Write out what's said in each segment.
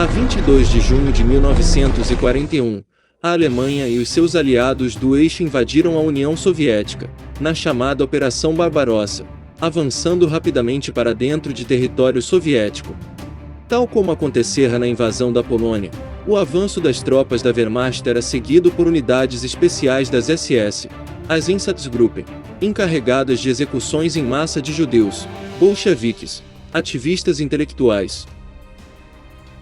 22 de junho de 1941, a Alemanha e os seus aliados do eixo invadiram a União Soviética, na chamada Operação Barbarossa, avançando rapidamente para dentro de território soviético. Tal como acontecera na invasão da Polônia, o avanço das tropas da Wehrmacht era seguido por unidades especiais das SS, as Einsatzgruppen, encarregadas de execuções em massa de judeus, bolcheviques, ativistas intelectuais.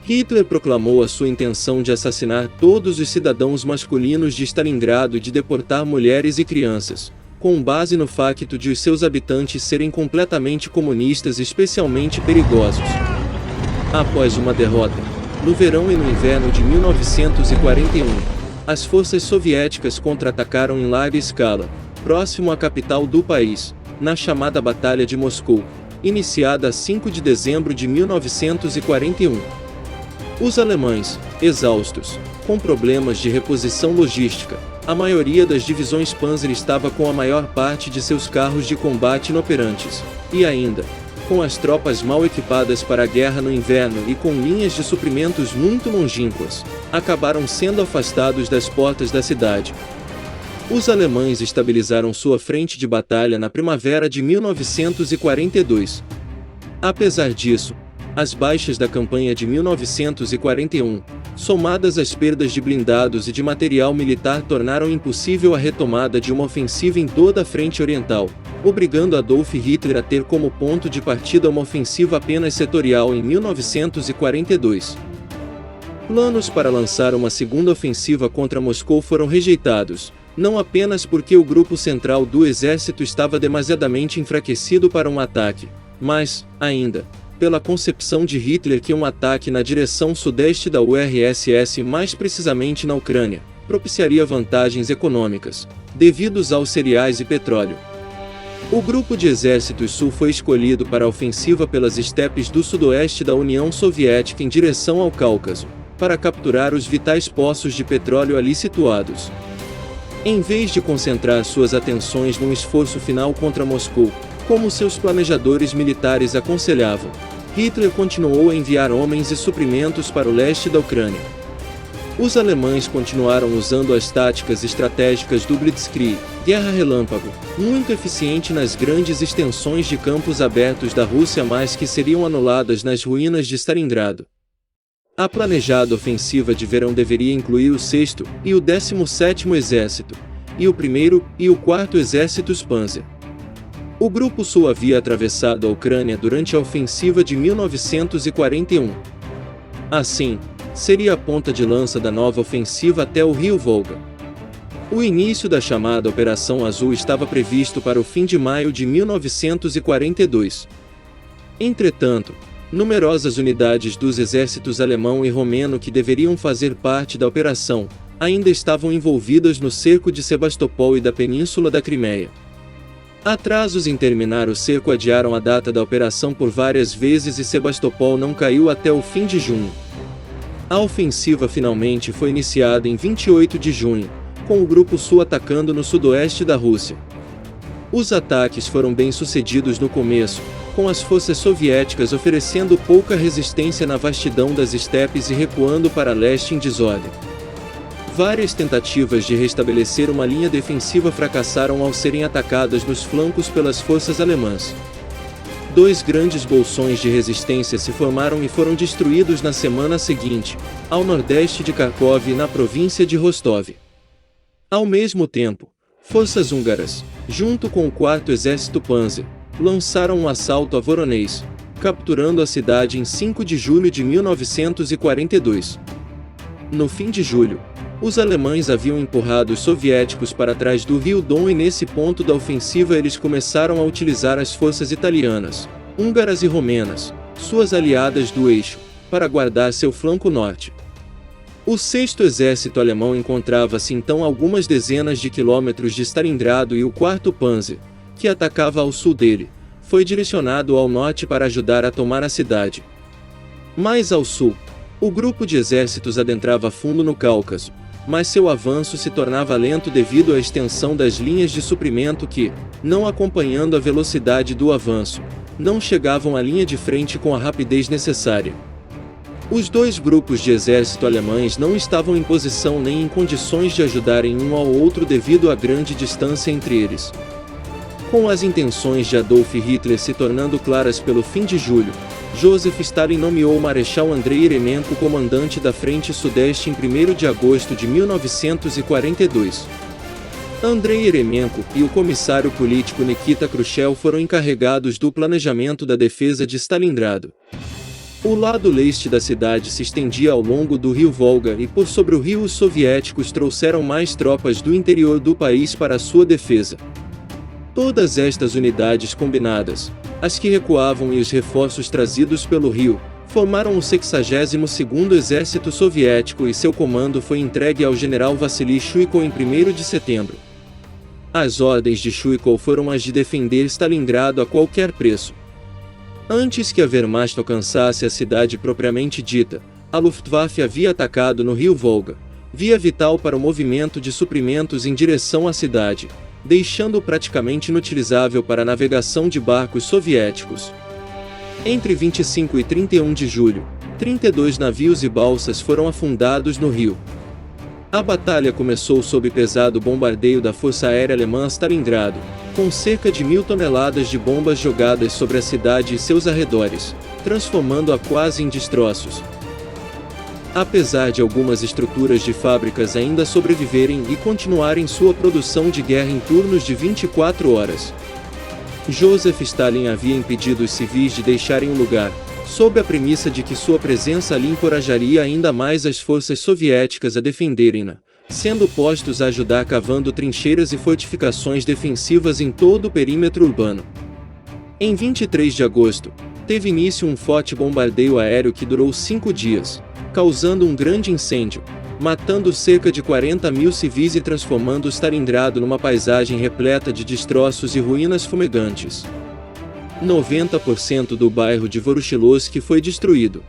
Hitler proclamou a sua intenção de assassinar todos os cidadãos masculinos de Stalingrado e de deportar mulheres e crianças, com base no facto de os seus habitantes serem completamente comunistas e especialmente perigosos. Após uma derrota, no verão e no inverno de 1941, as forças soviéticas contra-atacaram em larga escala, próximo à capital do país, na chamada Batalha de Moscou, iniciada a 5 de dezembro de 1941. Os alemães, exaustos, com problemas de reposição logística, a maioria das divisões Panzer estava com a maior parte de seus carros de combate inoperantes, e ainda, com as tropas mal equipadas para a guerra no inverno e com linhas de suprimentos muito longínquas, acabaram sendo afastados das portas da cidade. Os alemães estabilizaram sua frente de batalha na primavera de 1942. Apesar disso, as baixas da campanha de 1941, somadas às perdas de blindados e de material militar, tornaram impossível a retomada de uma ofensiva em toda a frente oriental, obrigando Adolf Hitler a ter como ponto de partida uma ofensiva apenas setorial em 1942. Planos para lançar uma segunda ofensiva contra Moscou foram rejeitados, não apenas porque o grupo central do exército estava demasiadamente enfraquecido para um ataque, mas, ainda, pela concepção de Hitler que um ataque na direção sudeste da URSS, mais precisamente na Ucrânia, propiciaria vantagens econômicas, devidos aos cereais e petróleo. O Grupo de Exércitos Sul foi escolhido para a ofensiva pelas estepes do sudoeste da União Soviética em direção ao Cáucaso, para capturar os vitais poços de petróleo ali situados. Em vez de concentrar suas atenções num esforço final contra Moscou, como seus planejadores militares aconselhavam, Hitler continuou a enviar homens e suprimentos para o leste da Ucrânia. Os alemães continuaram usando as táticas estratégicas do Blitzkrieg, guerra relâmpago, muito eficiente nas grandes extensões de campos abertos da Rússia, mas que seriam anuladas nas ruínas de Stalingrado. A planejada ofensiva de verão deveria incluir o 6º e o 17º Exército, e o 1º e o 4º Exércitos Panzer. O Grupo Sul havia atravessado a Ucrânia durante a ofensiva de 1941. Assim, seria a ponta de lança da nova ofensiva até o rio Volga. O início da chamada Operação Azul estava previsto para o fim de maio de 1942. Entretanto, numerosas unidades dos exércitos alemão e romeno que deveriam fazer parte da operação, ainda estavam envolvidas no cerco de Sebastopol e da Península da Crimeia. Atrasos em terminar o cerco adiaram a data da operação por várias vezes e Sebastopol não caiu até o fim de junho. A ofensiva finalmente foi iniciada em 28 de junho, com o Grupo Sul atacando no sudoeste da Rússia. Os ataques foram bem sucedidos no começo, com as forças soviéticas oferecendo pouca resistência na vastidão das estepes e recuando para leste em desordem. Várias tentativas de restabelecer uma linha defensiva fracassaram ao serem atacadas nos flancos pelas forças alemãs. Dois grandes bolsões de resistência se formaram e foram destruídos na semana seguinte, ao nordeste de Kharkov e na província de Rostov. Ao mesmo tempo, forças húngaras, junto com o 4º Exército Panzer, lançaram um assalto a Voronezh, capturando a cidade em 5 de julho de 1942. No fim de julho, os alemães haviam empurrado os soviéticos para trás do rio Don e nesse ponto da ofensiva eles começaram a utilizar as forças italianas, húngaras e romenas, suas aliadas do eixo, para guardar seu flanco norte. O 6º Exército Alemão encontrava-se então a algumas dezenas de quilômetros de Stalingrado e o 4º Panzer, que atacava ao sul dele, foi direcionado ao norte para ajudar a tomar a cidade. Mais ao sul, o grupo de exércitos adentrava fundo no Cáucaso, mas seu avanço se tornava lento devido à extensão das linhas de suprimento que, não acompanhando a velocidade do avanço, não chegavam à linha de frente com a rapidez necessária. Os dois grupos de exército alemães não estavam em posição nem em condições de ajudarem um ao outro devido à grande distância entre eles. Com as intenções de Adolf Hitler se tornando claras pelo fim de julho, Joseph Stalin nomeou o Marechal Andrei Yeremenko comandante da Frente Sudeste em 1º de agosto de 1942. Andrei Yeremenko e o comissário político Nikita Khrushchev foram encarregados do planejamento da defesa de Stalingrado. O lado leste da cidade se estendia ao longo do rio Volga e por sobre o rio os soviéticos trouxeram mais tropas do interior do país para sua defesa. Todas estas unidades combinadas, as que recuavam e os reforços trazidos pelo rio, formaram o 62º Exército Soviético e seu comando foi entregue ao general Vassili Chuikov em 1º de setembro. As ordens de Chuikov foram as de defender Stalingrado a qualquer preço. Antes que a Wehrmacht alcançasse a cidade propriamente dita, a Luftwaffe havia atacado no rio Volga, via vital para o movimento de suprimentos em direção à cidade, deixando-o praticamente inutilizável para a navegação de barcos soviéticos. Entre 25 e 31 de julho, 32 navios e balsas foram afundados no rio. A batalha começou sob pesado bombardeio da Força Aérea Alemã a Stalingrado, com cerca de 1.000 toneladas de bombas jogadas sobre a cidade e seus arredores, transformando-a quase em destroços. Apesar de algumas estruturas de fábricas ainda sobreviverem e continuarem sua produção de guerra em turnos de 24 horas, Joseph Stalin havia impedido os civis de deixarem o lugar, sob a premissa de que sua presença ali encorajaria ainda mais as forças soviéticas a defenderem-na, sendo postos a ajudar cavando trincheiras e fortificações defensivas em todo o perímetro urbano. Em 23 de agosto, teve início um forte bombardeio aéreo que durou 5 dias, causando um grande incêndio, matando cerca de 40.000 civis e transformando Stalingrado numa paisagem repleta de destroços e ruínas fumegantes. 90% do bairro de Voroshilovsk foi destruído.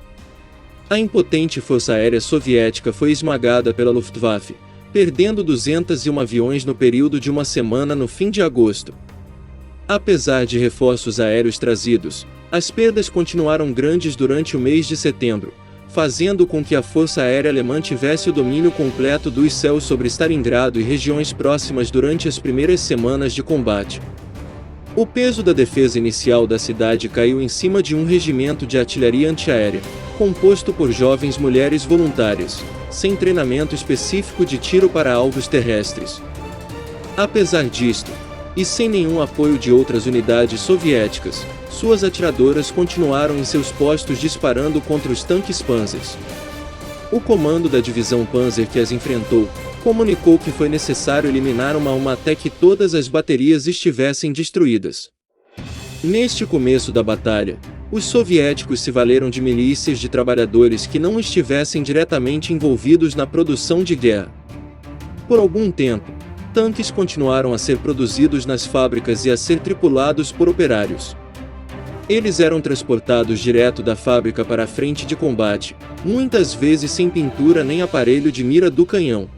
A impotente força aérea soviética foi esmagada pela Luftwaffe, perdendo 201 aviões no período de uma semana no fim de agosto. Apesar de reforços aéreos trazidos, as perdas continuaram grandes durante o mês de setembro, fazendo com que a Força Aérea Alemã tivesse o domínio completo dos céus sobre Stalingrado e regiões próximas durante as primeiras semanas de combate. O peso da defesa inicial da cidade caiu em cima de um regimento de artilharia antiaérea, composto por jovens mulheres voluntárias, sem treinamento específico de tiro para alvos terrestres. Apesar disto, e sem nenhum apoio de outras unidades soviéticas, suas atiradoras continuaram em seus postos disparando contra os tanques Panzers. O comando da divisão Panzer que as enfrentou, comunicou que foi necessário eliminar uma a uma até que todas as baterias estivessem destruídas. Neste começo da batalha, os soviéticos se valeram de milícias de trabalhadores que não estivessem diretamente envolvidos na produção de guerra. Por algum tempo, tanques continuaram a ser produzidos nas fábricas e a ser tripulados por operários. Eles eram transportados direto da fábrica para a frente de combate, muitas vezes sem pintura nem aparelho de mira do canhão.